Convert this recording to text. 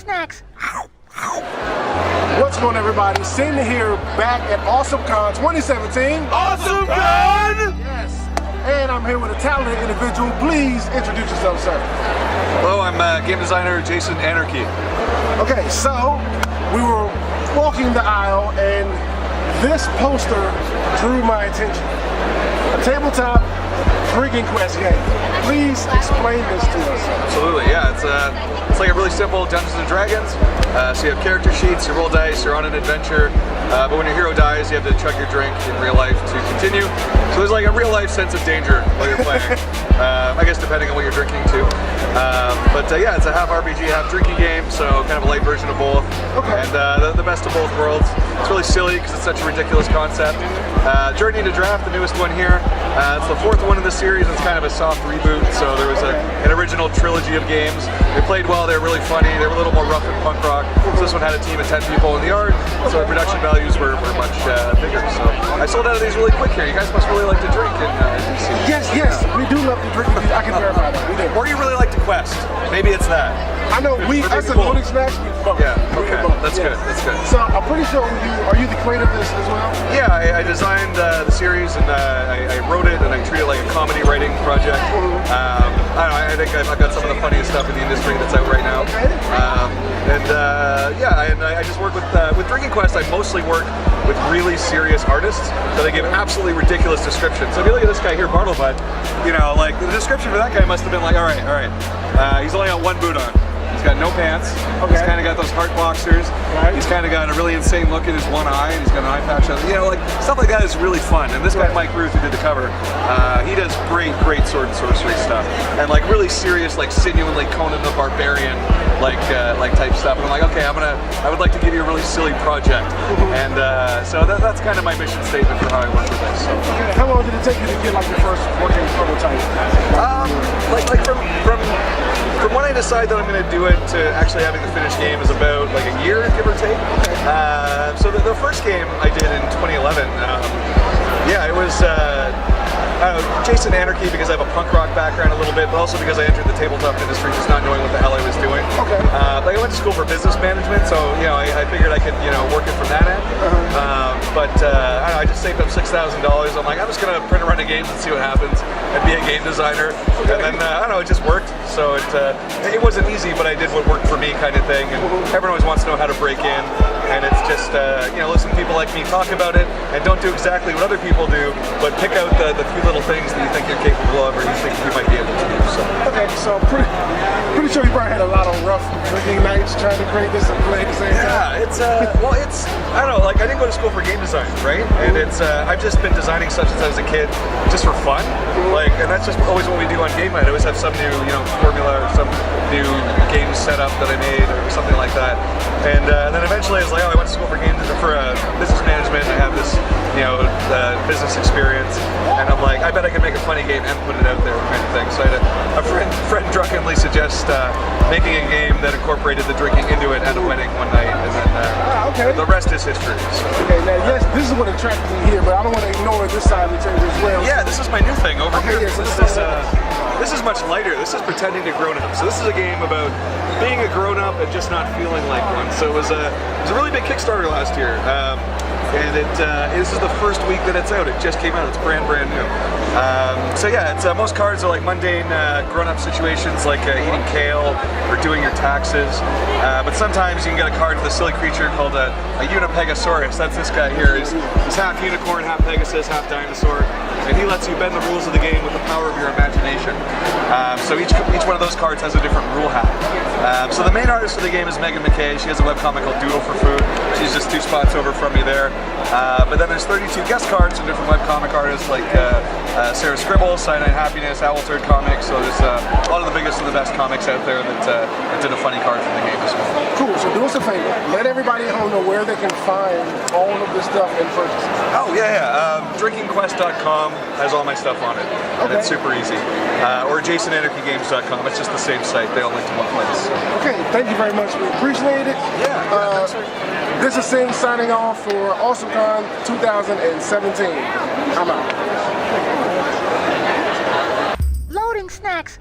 snacks. What's going on, everybody? Sin here back at AwesomeCon 2017. AwesomeCon! Yes. And I'm here with a talented individual. Please introduce yourself, sir. Hello, I'm game designer Jason Anarchy. Okay, so we were walking the aisle and this poster drew my attention. A tabletop drinking quest game. Please explain this to us. Absolutely, yeah. It's like a really simple Dungeons and Dragons. So you have character sheets, you roll dice, you're on an adventure. But when your hero dies, you have to chug your drink in real life to continue. So there's like a real life sense of danger while you're playing. I guess depending on what you're drinking too. Yeah, it's a half RPG, half drinking game. So kind of a light version of both. Okay. And the best of both worlds. It's really silly because it's such a ridiculous concept. Journey to Draft, the newest one here. It's the fourth one in the series. It's kind of a soft reboot. So there was an original trilogy of games. They played well. They were really funny. They were a little more rough and punk rock. So this one had a team of 10 people in the art. So the production values were much bigger. So I sold out of these really quick here. You guys must really like to drink in DC. Yes, we do love to drink. I can verify that. We do. Or you really like to quest. Maybe it's that. I know us and Loading Snacks, we both. Yeah, okay. That's good. That's good. So I'm pretty sure are you the creator of this as well? Yeah, I designed the series and I wrote it and I treat it like a comedy writing project. I don't know, I think I've got some of the funniest stuff in the industry that's out right now. I just work with Drinking Quest. I mostly work with really serious artists that I give absolutely ridiculous descriptions. So if you look at this guy here, Bartlebud, like the description for that guy must have been like, all right. He's only got one boot on. He's got no pants. Okay. He's kind of got those heart boxers. Right. He's kind of got a really insane look in his one eye, and he's got an eye patch on. Like stuff like that is really fun. And this guy, Mike Ruth, who did the cover, he does great sword and sorcery stuff, and like really serious, like genuinely Conan the Barbarian, like type stuff. And I'm like, okay, I would like to give you a really silly project, and so that's kind of my mission statement for how I work with this. So. Okay. How long did it take you to get like your first working prototype? From when I decide that I'm going to do it to actually having the finished game is about like a year, give or take. So the first game I did in 2011, it was Jason Anarchy, because I have a punk rock background a little bit, but also because I entered the tabletop industry just not knowing what the hell I was doing. Okay. I went to school for business management, so I figured I could work it from that end. I just saved up $6,000. I'm like, I'm just gonna print a run of games and see what happens, and be a game designer. And then it just worked. So it wasn't easy, but I did what worked for me, kind of thing. And everyone always wants to know how to break in, and it's just listen to people like me talk about it, and don't do exactly what other people do, but pick out the few little things that you think you're capable of, or you think you might be able to do. So. Okay, so pretty sure you probably had a lot of rough drinking nights trying to create this and play at the same time. Yeah, it's I don't know, like I didn't go to school for game design, right? And I've just been designing stuff since I was a kid, just for fun. And that's just always what we do on Game Night. I always have some new, formula or some new game setup that I made or something like that. And then eventually I was like, I went to school for business management. I have this, business experience, and I'm like, I bet I can make a funny game and put it out there, kind of thing. So I had a friend drunkenly suggest making a game that incorporated the drinking into it, ended up winning one night, and then the rest is history. So. Okay, now yes, this is what attracted me here, but I don't want to ignore this side of the table as well. Yeah, this is my new thing over here. Yes, This is much lighter. This is pretending to grown up. So this is a game about being a grown up and just not feeling like one. So it was a really big Kickstarter last year. This is the first week that it's out. It just came out. It's brand new. Most cards are like mundane grown-up situations, like eating kale or doing your taxes. But sometimes you can get a card with a silly creature called a Unipegasaurus. That's this guy here. He's half unicorn, half Pegasus, half dinosaur, and he lets you bend the rules of the game with the power of your imagination. So each one of those cards has a different rule hat. So the main artist for the game is Megan McKay. She has a webcomic called Doodle for Food. She's just 2 spots over from me there. But then there's 32 guest cards from different webcomic artists like Sarah Scribble, Cyanide Happiness, Owl Turd Comics. So there's a lot of the biggest and the best comics out there that did a funny card for the game as well. Cool, so do us a favor. Let everybody at home know where they can find all of this stuff and purchase it. Oh, yeah. Drinkingquest.com has all my stuff on it. And it's super easy. Or JasonAnarchyGames.com. It's just the same site. They all link to one place. Okay, thank you very much. We appreciate it. Yeah. This is Sin signing off for AwesomeCon 2017. I'm out. Loading snacks.